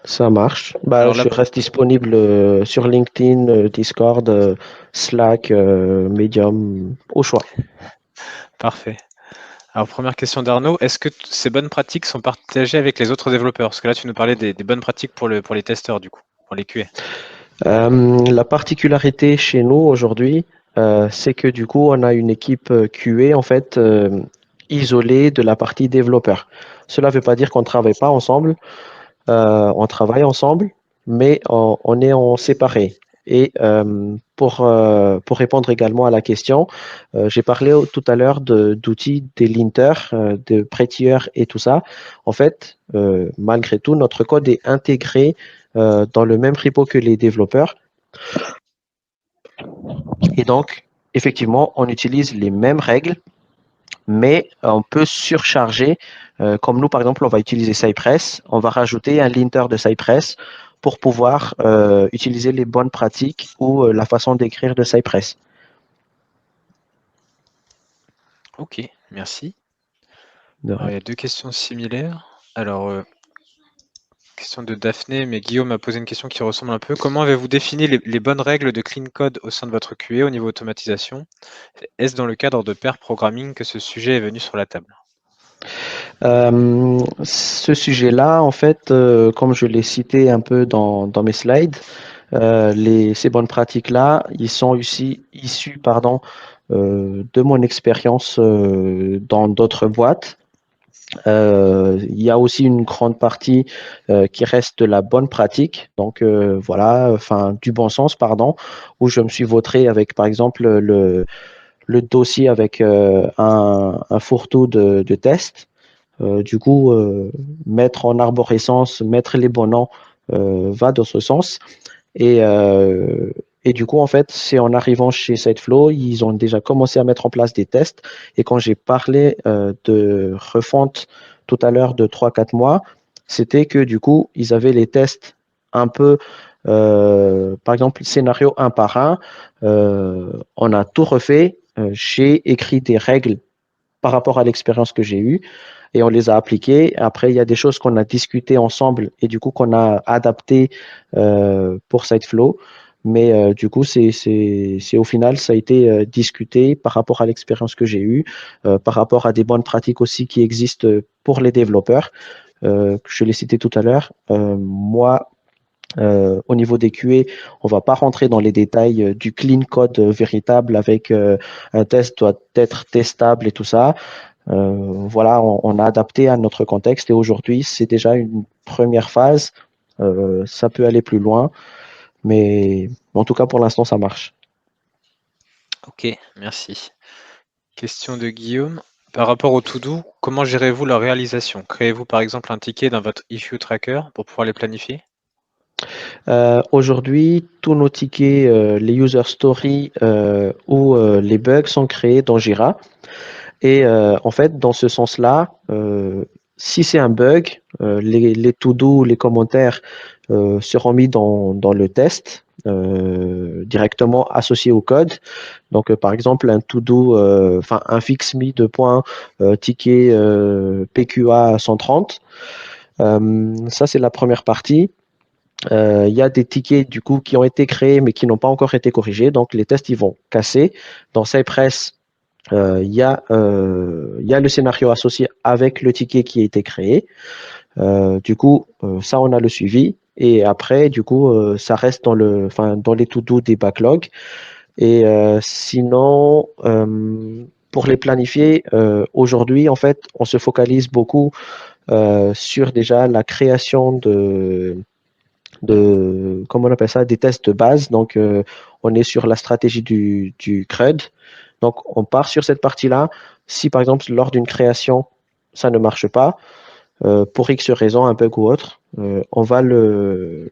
ça marche. Bah, Alors là, je reste disponible sur LinkedIn, Discord, Slack, Medium, au choix. parfait. Alors, première question d'Arnaud. Est-ce que ces bonnes pratiques sont partagées avec les autres développeurs? Parce que là, tu nous parlais des bonnes pratiques pour les testeurs, du coup, pour les QA. La particularité chez nous aujourd'hui, c'est que du coup, on a une équipe QA en fait isolée de la partie développeur. Cela ne veut pas dire qu'on ne travaille pas ensemble. On travaille ensemble, mais on est en séparé. Et pour répondre également à la question, j'ai parlé tout à l'heure d'outils, des linters, de Prettier et tout ça. En fait, malgré tout, notre code est intégré dans le même repo que les développeurs. Et donc, effectivement, on utilise les mêmes règles, mais on peut surcharger. Comme nous, par exemple, on va utiliser Cypress, on va rajouter un linter de Cypress pour pouvoir utiliser les bonnes pratiques ou la façon d'écrire de Cypress. Ok, merci. De Alors, il y a deux questions similaires. Alors, question de Daphné, mais Guillaume a posé une question qui ressemble un peu. Comment avez-vous défini les bonnes règles de clean code au sein de votre QA au niveau automatisation? Est-ce dans le cadre de pair programming que ce sujet est venu sur la table? Ce sujet-là, en fait, comme je l'ai cité un peu dans mes slides, ces bonnes pratiques-là, ils sont issus pardon, de mon expérience dans d'autres boîtes. Il y a aussi une grande partie qui reste de la bonne pratique, donc voilà, enfin du bon sens, pardon, où je me suis vautré avec, par exemple, le dossier avec un fourre-tout de tests. Du coup, mettre en arborescence, mettre les bons noms va dans ce sens. Et, euh, et du coup, en fait, c'est en arrivant chez Sideflow, ils ont déjà commencé à mettre en place des tests. Et quand j'ai parlé de refonte tout à l'heure de 3 4 mois, c'était que du coup, ils avaient les tests un peu, par exemple, scénario un par un. On a tout refait. J'ai écrit des règles par rapport à l'expérience que j'ai eue et on les a appliquées. Après, il y a des choses qu'on a discutées ensemble et du coup qu'on a adaptées pour Sideflow. Mais du coup, c'est au final, ça a été discuté par rapport à l'expérience que j'ai eue, par rapport à des bonnes pratiques aussi qui existent pour les développeurs, que je l'ai cité tout à l'heure. Moi, au niveau des QA, on ne va pas rentrer dans les détails du clean code véritable avec un test doit être testable et tout ça. Voilà, on a adapté à notre contexte et aujourd'hui, c'est déjà une première phase. Ça peut aller plus loin, mais en tout cas, pour l'instant, ça marche. Ok, merci. Question de Guillaume. Par rapport au to-do, comment gérez-vous leur réalisation? Créez-vous par exemple un ticket dans votre issue tracker pour pouvoir les planifier? Aujourd'hui, tous nos tickets, les user stories ou les bugs sont créés dans Jira. Et en fait, dans ce sens-là, si c'est un bug, les to-do, les commentaires seront mis dans le test directement associé au code. Donc, par exemple, un to-do, enfin un fix me de point ticket PQA 130. Ça, c'est la première partie. Il y a des tickets du coup qui ont été créés mais qui n'ont pas encore été corrigés. Donc, les tests, ils vont casser. Dans Cypress, il y a le scénario associé avec le ticket qui a été créé. Du coup, ça, on a le suivi. Et après, du coup, ça reste dans les to-do des backlogs. Et sinon, pour les planifier, aujourd'hui, en fait, on se focalise beaucoup sur déjà la création comment on appelle ça, des tests de base. Donc, on est sur la stratégie du CRUD. Donc, on part sur cette partie-là. Si, par exemple, lors d'une création, ça ne marche pas, pour X raison, un bug ou autre, on va le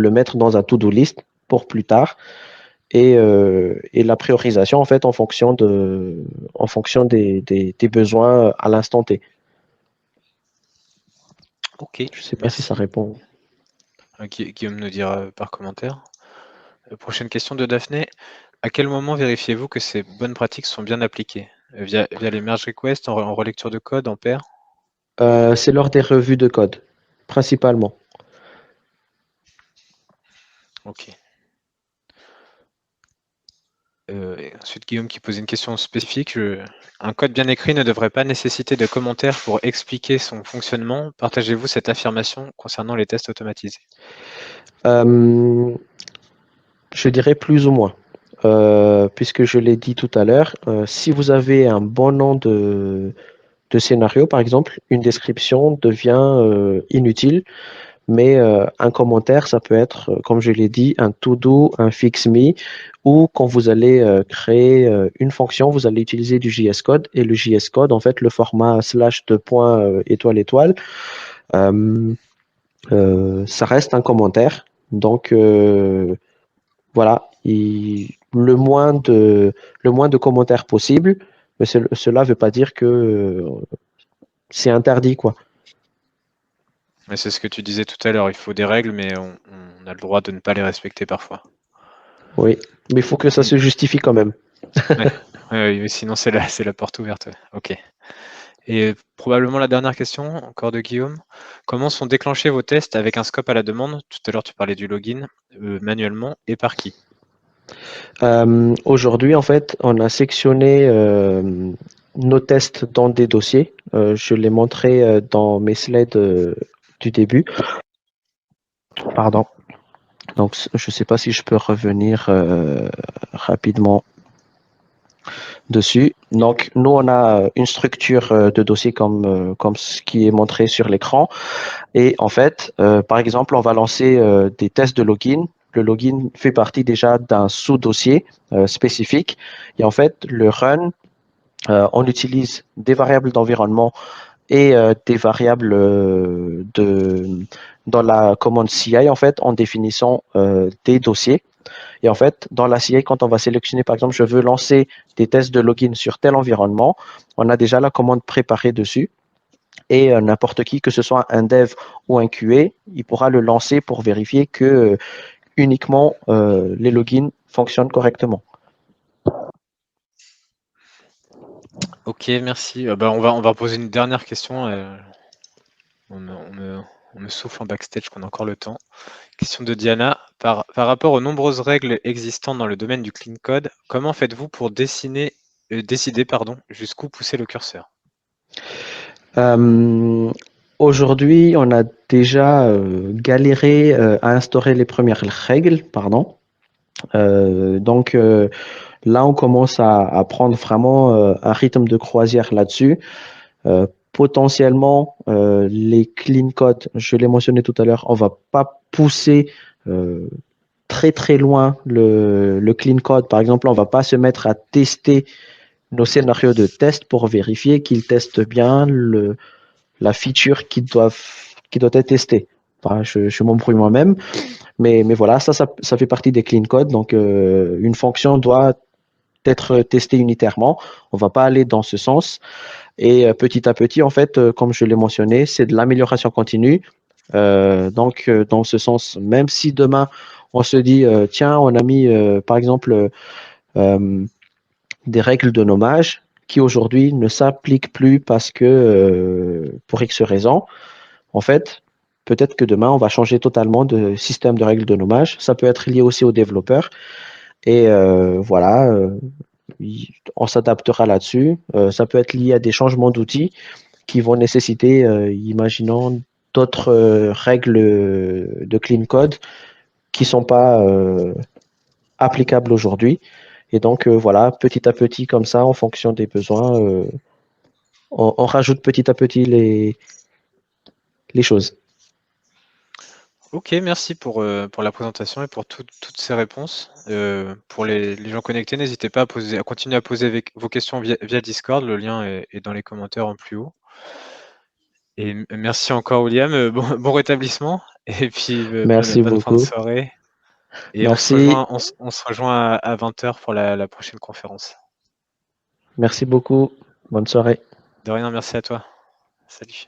mettre dans un to-do list pour plus tard. Et la priorisation, en fait, en fonction des besoins à l'instant T. Ok, Je ne sais pas si ça merci. répond. Guillaume nous dira par commentaire. Prochaine question de Daphné. À quel moment vérifiez-vous que ces bonnes pratiques sont bien appliquées? Via les merge requests, en relecture de code, en pair? C'est lors des revues de code, principalement. Ok. Et ensuite, Guillaume qui pose une question spécifique. Un code bien écrit ne devrait pas nécessiter de commentaires pour expliquer son fonctionnement. Partagez-vous cette affirmation concernant les tests automatisés? Euh, je dirais plus ou moins. Puisque je l'ai dit tout à l'heure, si vous avez un bon nom de scénario, par exemple, une description devient inutile, mais un commentaire, ça peut être, comme je l'ai dit, un to-do, un fix me, ou quand vous allez créer une fonction, vous allez utiliser du JS Code, et le JS Code, en fait, le format slash de point étoile étoile, euh, ça reste un commentaire. Donc, voilà, le moins de commentaires possible, mais cela ne veut pas dire que c'est interdit, quoi. Mais c'est ce que tu disais tout à l'heure. Il faut des règles, mais on a le droit de ne pas les respecter parfois. Oui, mais il faut que ça Hmm. se justifie quand même. Ouais. Ouais, sinon c'est la porte ouverte. Ouais. Ok. Et probablement la dernière question, encore de Guillaume. Comment sont déclenchés vos tests avec un scope à la demande? Tout à l'heure, tu parlais du login, manuellement, et par qui? Aujourd'hui, en fait, on a sectionné nos tests dans des dossiers. Je l'ai montré dans mes slides du début. Pardon. Donc, je ne sais pas si je peux revenir rapidement dessus. Donc, nous, on a une structure de dossier comme ce qui est montré sur l'écran. Et en fait, par exemple, on va lancer des tests de login. Le login fait partie déjà d'un sous-dossier spécifique. Et en fait, le run, on utilise des variables d'environnement et des variables dans la commande CI, en fait, en définissant des dossiers. Et en fait, dans la CI, quand on va sélectionner, par exemple, je veux lancer des tests de login sur tel environnement, on a déjà la commande préparée dessus. Et n'importe qui, que ce soit un dev ou un QA, il pourra le lancer pour vérifier que uniquement les logins fonctionnent correctement. Ok, merci. On va poser une dernière question. On me, on me- on me souffle en backstage qu'on a encore le temps. Question de Diana. Par rapport aux nombreuses règles existantes dans le domaine du clean code, comment faites-vous pour décider jusqu'où pousser le curseur? Euh, Aujourd'hui, on a déjà galéré à instaurer les premières règles, pardon. Donc là, on commence à prendre vraiment un rythme de croisière là-dessus. Potentiellement, les clean codes, je l'ai mentionné tout à l'heure, on va pas pousser euh, très très loin le clean code. Par exemple, on va pas se mettre à tester nos scénarios de test pour vérifier qu'ils testent bien la feature qui doit être testée. Enfin, je m'embrouille moi-même, mais voilà, ça fait partie des clean codes. Donc, une fonction doit être testée unitairement. On va pas aller dans ce sens. Et petit à petit, en fait, comme je l'ai mentionné, c'est de l'amélioration continue. Dans ce sens, même si demain, on se dit, tiens, on a mis, par exemple, euh, des règles de nommage qui aujourd'hui ne s'appliquent plus parce que, pour X raisons, en fait, peut-être que demain, on va changer totalement de système de règles de nommage. Ça peut être lié aussi aux développeurs. Et voilà, on s'adaptera là-dessus. Ça peut être lié à des changements d'outils qui vont nécessiter, imaginons, d'autres règles de clean code qui sont pas applicables aujourd'hui. Et donc, voilà, petit à petit, comme ça, en fonction des besoins, on rajoute petit à petit les choses. Ok, merci pour la présentation et pour toutes ces réponses. Pour les gens connectés, n'hésitez pas à continuer à poser vos questions via Discord. Le lien est dans les commentaires en plus haut. Et merci encore, William. Bon rétablissement. Et puis, Merci bonne fin de beaucoup. soirée. Et Merci. on se rejoint à 20h pour la prochaine conférence. Merci beaucoup. Bonne soirée. De rien, merci à toi. Salut.